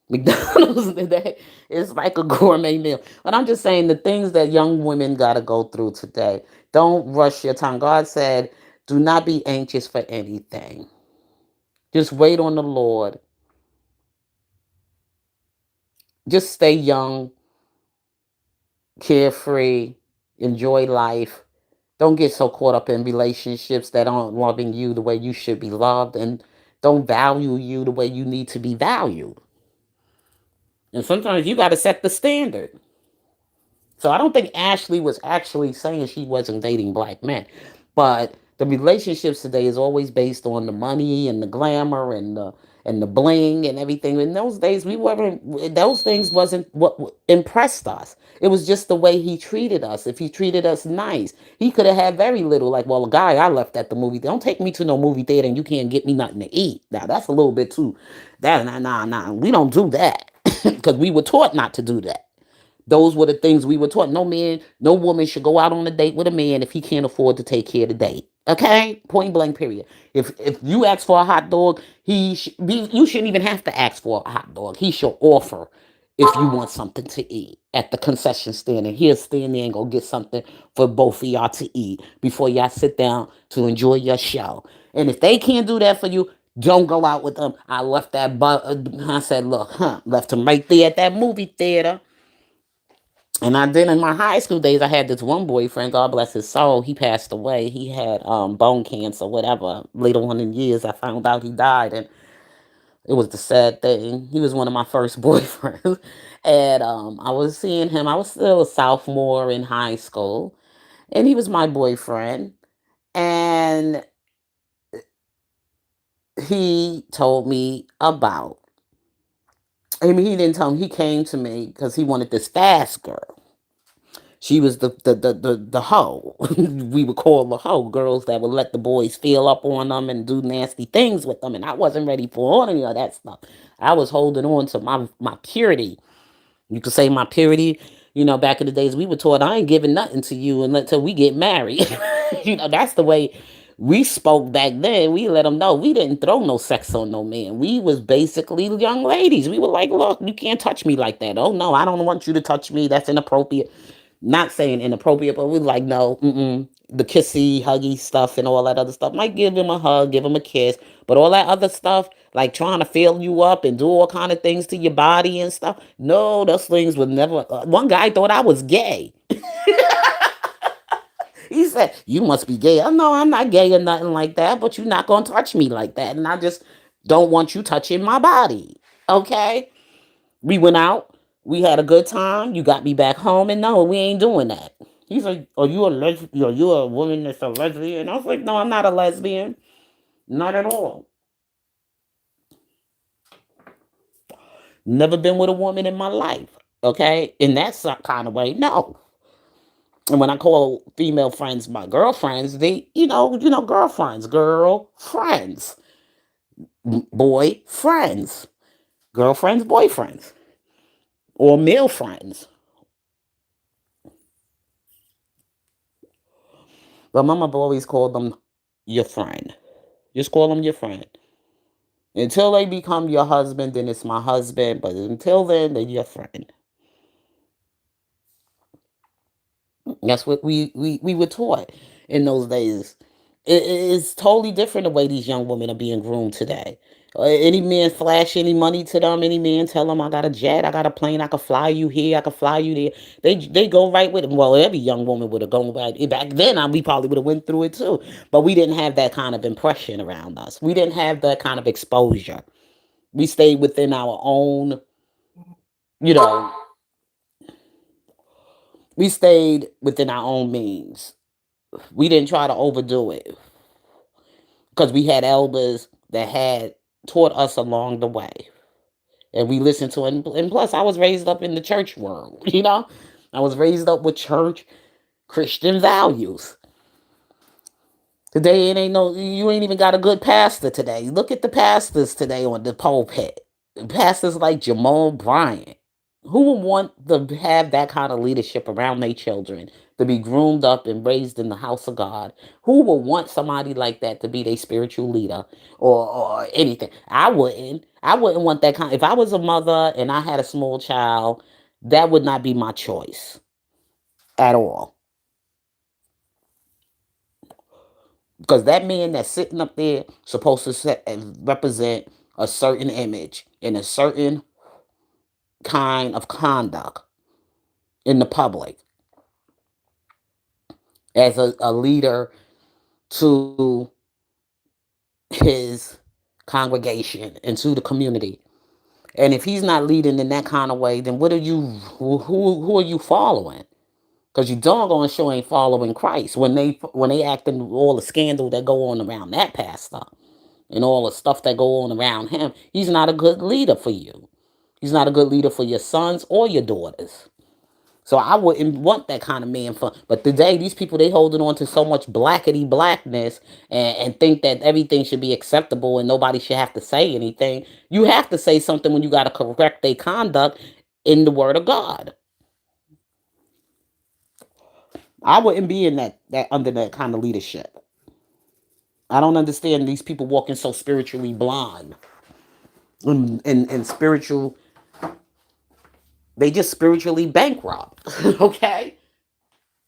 McDonald's today is like a gourmet meal. But I'm just saying, the things that young women got to go through today. Don't rush your time. God said, do not be anxious for anything. Just wait on the Lord. Just stay young, carefree, enjoy life. Don't get so caught up in relationships that aren't loving you the way you should be loved, and don't value you the way you need to be valued. And sometimes you got to set the standard. So I don't think Ashlee was actually saying she wasn't dating black men. But the relationships today is always based on the money and the glamour and the bling and everything. In those days, we weren't. Those things wasn't what impressed us. It was just the way he treated us. If he treated us nice, he could have had very little. Like, well, a guy I left at the movie, don't take me to no movie theater and you can't get me nothing to eat. Now that's a little bit too. That nah. We don't do that because we were taught not to do that. Those were the things we were taught. No man, no woman should go out on a date with a man if he can't afford to take care of the date. Okay, point blank. Period. If you ask for a hot dog, you shouldn't even have to ask for a hot dog. He should offer if you want something to eat at the concession stand, and he'll stand there and go get something for both of y'all to eat before y'all sit down to enjoy your show. And if they can't do that for you, don't go out with them. I left that. I said, look, left him right there at that movie theater. And I did in my high school days. I had this one boyfriend. God bless his soul. He passed away. He had bone cancer, whatever. Later on in years, I found out he died, and it was the sad thing. He was one of my first boyfriends, and I was seeing him. I was still a sophomore in high school, and he was my boyfriend. And he told me about. I mean, he didn't tell me. He came to me because he wanted this fast girl. She was the hoe. We would call the hoe, girls that would let the boys feel up on them and do nasty things with them. And I wasn't ready for any of that stuff. I was holding on to my purity. You could say my purity. Back in the days we were taught I ain't giving nothing to you until we get married. That's the way we spoke back then. We let them know we didn't throw no sex on no man. We was basically young ladies. We were like, look, you can't touch me like that. Oh no, I don't want you to touch me. That's inappropriate. Not saying inappropriate, but we like, no, the kissy, huggy stuff and all that other stuff. Might give him a hug, give him a kiss, but all that other stuff, like trying to fill you up and do all kind of things to your body and stuff. No, those things would never. One guy thought I was gay. He said, "You must be gay." Oh, no, I'm not gay or nothing like that, but you're not gonna touch me like that, and I just don't want you touching my body. Okay? We went out. We had a good time. You got me back home, and no, we ain't doing that. He's like, "Are you a lesbian? Are you a woman that's a lesbian?" I was like, "No, I'm not a lesbian. Not at all. Never been with a woman in my life." Okay, in that kind of way, no. And when I call female friends my girlfriends, they, girlfriends, girl friends, boy friends, girlfriends, boyfriends, or male friends. But mama always called them your friend. Just call them your friend. Until they become your husband, then it's my husband. But until then, they're your friend. That's what we were taught in those days. It's totally different the way these young women are being groomed today. Any man flash any money to them, any man tell them I got a jet, I got a plane, I could fly you here, I could fly you there. They go right with it. Well, every young woman would have gone back then. We probably would have went through it too, but we didn't have that kind of impression around us. We didn't have that kind of exposure. We stayed within our own, you know, we stayed within our own means. We didn't try to overdo it because we had elders that had taught us along the way. And we listened to it. And plus, I was raised up in the church world, I was raised up with church Christian values. Today, it ain't no, you ain't even got a good pastor today. Look at the pastors today on the pulpit. Pastors like Jamal Bryant. Who would want to have that kind of leadership around their children, to be groomed up and raised in the house of God? Who would want somebody like that to be their spiritual leader, or anything? I wouldn't. I wouldn't want that kind. If I was a mother and I had a small child, that would not be my choice at all. Because that man that's sitting up there supposed to set and represent a certain image and a certain kind of conduct in the public as a leader to his congregation and to the community. And if he's not leading in that kind of way, then what are you? Who are you following? Because you doggone sure ain't following Christ when they acting all the scandal that go on around that pastor and all the stuff that go on around him. He's not a good leader for you. He's not a good leader for your sons or your daughters. So I wouldn't want that kind of man for. But today, these people, they holding on to so much blackety blackness, and think that everything should be acceptable and nobody should have to say anything. You have to say something when you got to correct their conduct in the Word of God. I wouldn't be in that under that kind of leadership. I don't understand these people walking so spiritually blind and spiritual. They just spiritually bankrupt. Okay,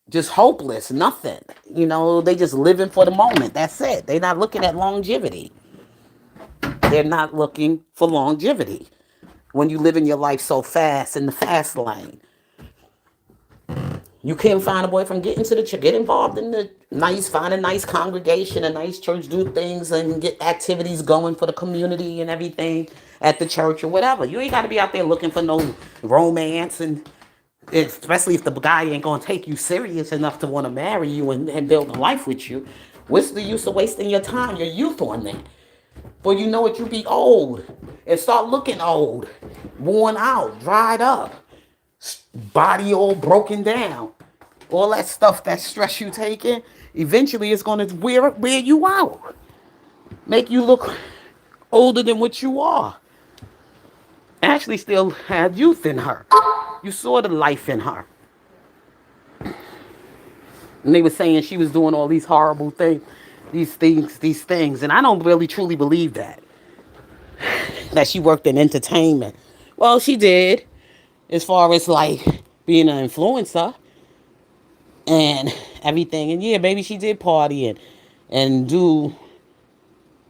just hopeless, nothing. They just living for the moment. That's it. They're not looking at longevity. They're not looking for longevity. When you live in your life so fast in the fast lane, you can't find a boyfriend. Get into the church. Get involved in the nice, find a nice congregation, a nice church, do things and get activities going for the community and everything at the church or whatever. You ain't got to be out there looking for no romance, and especially if the guy ain't gonna take you serious enough to want to marry you and build a life with you. What's the use of wasting your time, your youth on that? For you know it, you be old and start looking old, worn out, dried up, body all broken down. All that stuff, that stress you taking, eventually it's gonna wear you out, make you look older than what you are. Ashley still had youth in her. You saw the life in her. And they were saying she was doing all these horrible things, these things. And I don't really truly believe that she worked in entertainment. Well, she did, as far as like being an influencer and everything. And yeah, maybe she did party and do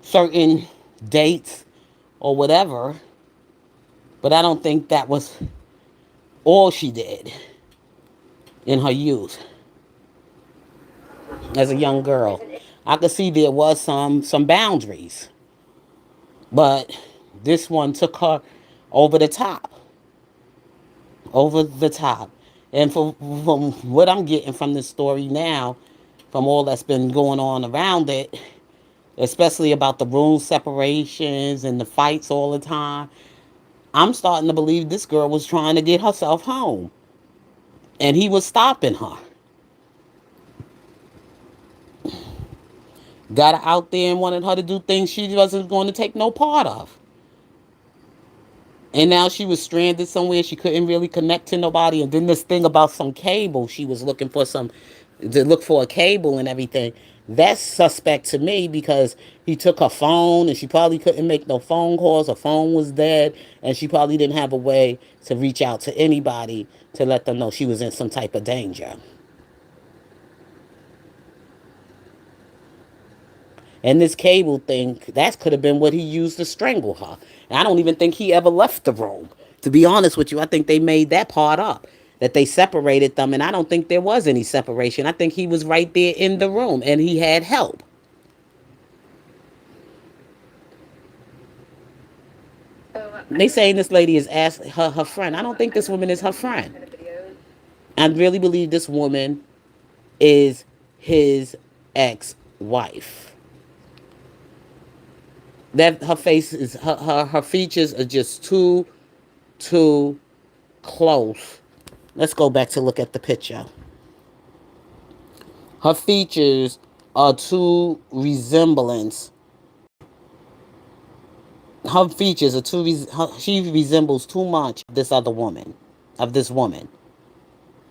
certain dates or whatever. But I don't think that was all she did in her youth as a young girl. I could see there was some boundaries, but this one took her over the top, over the top. And from what I'm getting from this story now, from all that's been going on around it, especially about the room separations and the fights all the time, I'm starting to believe this girl was trying to get herself home, and he was stopping her. Got her out there and wanted her to do things she wasn't going to take no part of. And now she was stranded somewhere. She couldn't really connect to nobody. And then this thing about some cable, she was looking for to look for a cable and everything. That's suspect to me because he took her phone and she probably couldn't make no phone calls. Her phone was dead and she probably didn't have a way to reach out to anybody to let them know she was in some type of danger. And this cable thing, that could have been what he used to strangle her. And I don't even think he ever left the room. To be honest with you, I think they made that part up. That they separated them, and I don't think there was any separation. I think he was right there in the room, and he had help. They saying this lady is her friend. I don't think this woman is her friend. I really believe this woman is his ex-wife. That her face is her features are just too close. Let's go back to look at the picture. Her features are too resemblance. Her features are she resembles too much of this other woman, of this woman.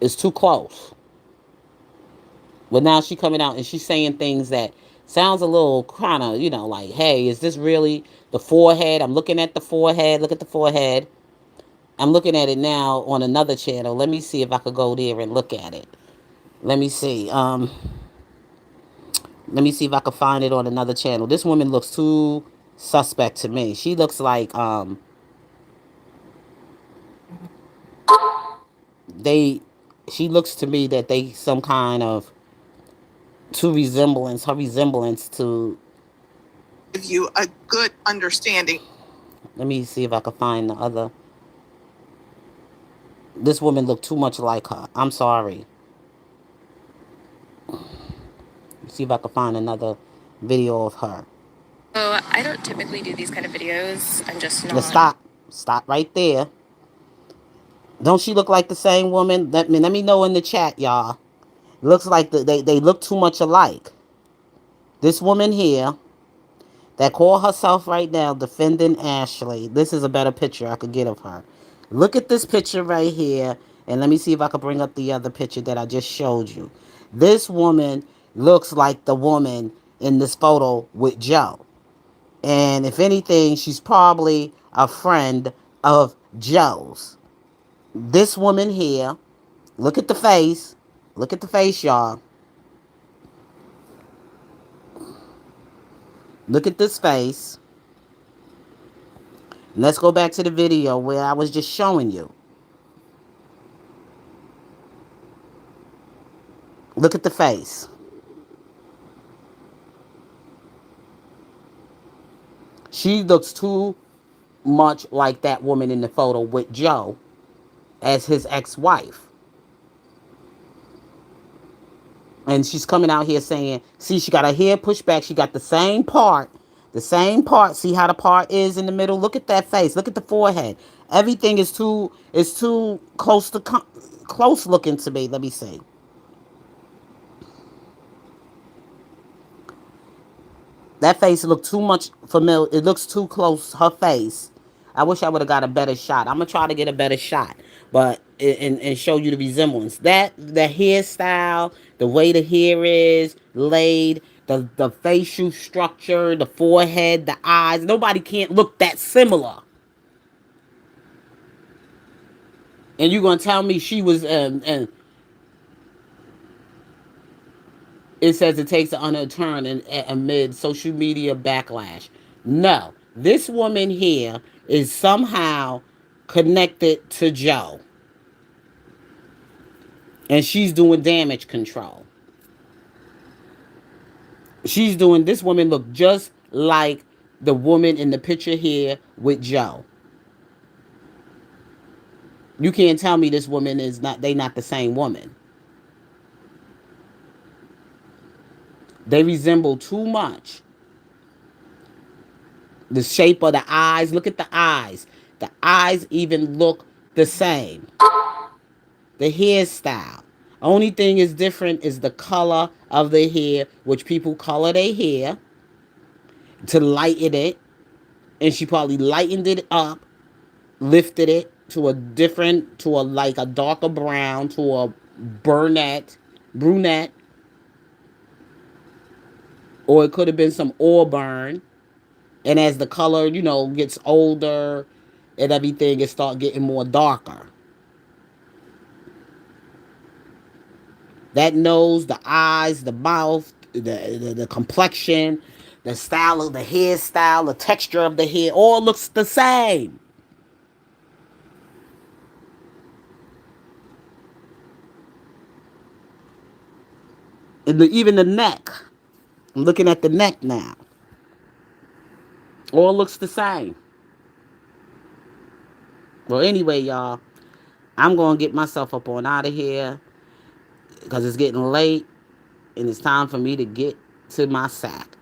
It's too close. But now she coming out and she's saying things that sounds a little kind of, like, hey, is this really the forehead? I'm looking at the forehead. Look at the forehead. I'm looking at it now on another channel. Let me see if I could go there and look at it. Let me see. Let me see if I can find it on another channel. This woman looks too suspect to me. She looks like they. She looks to me that they some kind of to resemblance. Her resemblance to. Give you a good understanding. Let me see if I can find the other. This woman looked too much like her. I'm sorry. See if I can find another video of her. So I don't typically do these kind of videos. I'm just Let's not. stop. Stop right there. Don't she look like the same woman? Let me know in the chat, y'all. Looks like they look too much alike. This woman here that call herself right now defending Ashlee. This is a better picture I could get of her. Look at this picture right here, and let me see if I could bring up the other picture that I just showed you. This woman looks like the woman in this photo with Joe. And if anything, she's probably a friend of Joe's. This woman here, look at the face. Look at the face, y'all. Look at this face. Let's go back to the video where I was just showing you. Look at the face. She looks too much like that woman in the photo with Joe as his ex-wife. And she's coming out here saying, see, she got her hair pushed back. She got the same part. The same part. See how the part is in the middle? Look at that face. Look at the forehead. Everything is too close looking to me. Let me see. That face looked too much familiar. It looks too close. Her face. I wish I would have got a better shot. I'm gonna try to get a better shot, but and show you the resemblance. That the hairstyle, the way the hair is laid, the facial structure, the forehead, the eyes. Nobody can't look that similar. And you're gonna tell me she was and it says it takes an unearned turn amid social media backlash. No, this woman here is somehow connected to Joe, and she's doing damage control. She's doing this woman look just like the woman in the picture here with Joe. You can't tell me this woman is not they not the same woman. They resemble too much. The shape of the eyes, look at the eyes. The eyes even look the same. The hairstyle. Only thing is different is the color of the hair, which people color their hair to lighten it. And she probably lightened it up, lifted it to a different, to a like a darker brown, to a brunette, or it could have been some auburn. And as the color, gets older and everything, it start getting more darker. That nose, the eyes, the mouth, the complexion, the style of the hairstyle, the texture of the hair, all looks the same. And even the neck. I'm looking at the neck now. All looks the same. Well, anyway, y'all, I'm going to get myself up on out of here because it's getting late and it's time for me to get to my sack.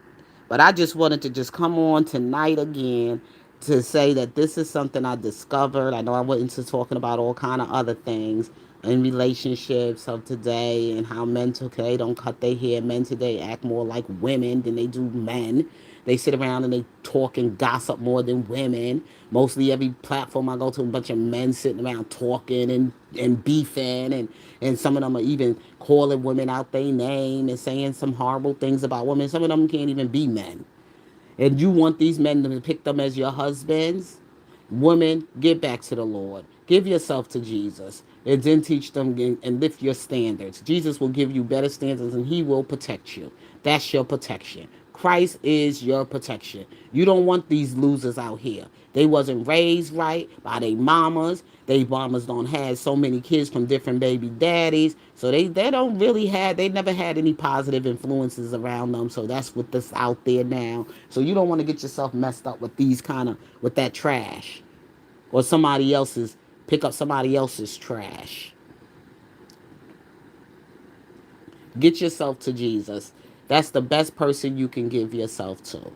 But I just wanted to just come on tonight again to say that this is something I discovered. I know I went into talking about all kind of other things in relationships of today and how men today don't cut their hair. Men today act more like women than they do men. They sit around and they talk and gossip more than women. Mostly every platform I go to, a bunch of men sitting around talking and beefing, and some of them are even calling women out their name and saying some horrible things about women. Some of them can't even be men. And you want these men to pick them as your husbands? Women, get back to the Lord. Give yourself to Jesus. And then teach them and lift your standards. Jesus will give you better standards and he will protect you. That's your protection. Christ is your protection. You don't want these losers out here. They wasn't raised right by their mamas. They mamas don't have so many kids from different baby daddies. So they don't really have, they never had any positive influences around them. So that's what this out there now. So you don't want to get yourself messed up with these kind of, with that trash. Or somebody else's, pick up somebody else's trash. Get yourself to Jesus. That's the best person you can give yourself to.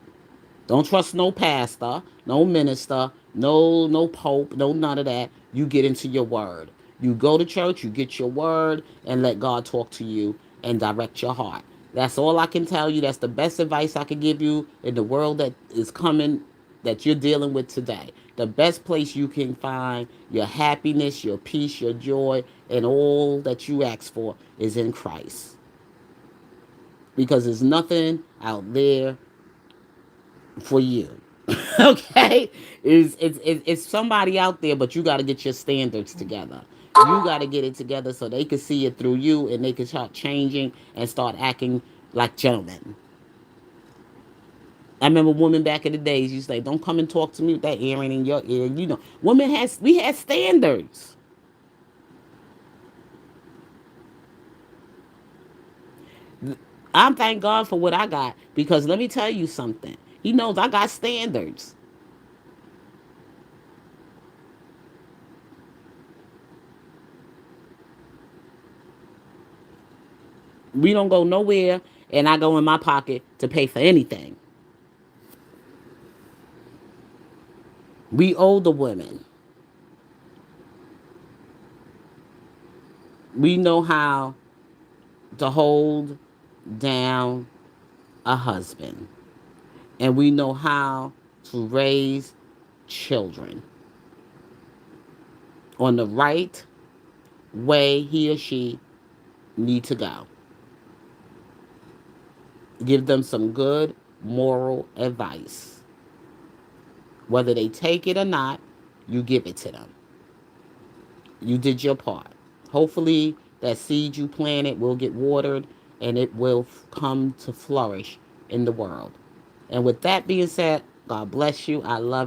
Don't trust no pastor, no minister, no pope, no none of that. You get into your word. You go to church, you get your word, and let God talk to you and direct your heart. That's all I can tell you. That's the best advice I can give you in the world that is coming, that you're dealing with today. The best place you can find your happiness, your peace, your joy, and all that you ask for is in Christ. Because there's nothing out there for you. Okay, it's somebody out there, but you got to get your standards together. You got to get it together so they can see it through you and they can start changing and start acting like gentlemen. I remember women back in the days used to say, "Don't come and talk to me with that earring in your ear." Women has we had standards. I'm thank God for what I got because let me tell you something. He knows I got standards. We don't go nowhere, and I go in my pocket to pay for anything. We older women, we know how to hold down a husband, and we know how to raise children on the right way he or she need to go. Give them some good moral advice. Whether they take it or not, you give it to them. You did your part. Hopefully, that seed you planted will get watered and it will come to flourish in the world. And with that being said, God bless you. I love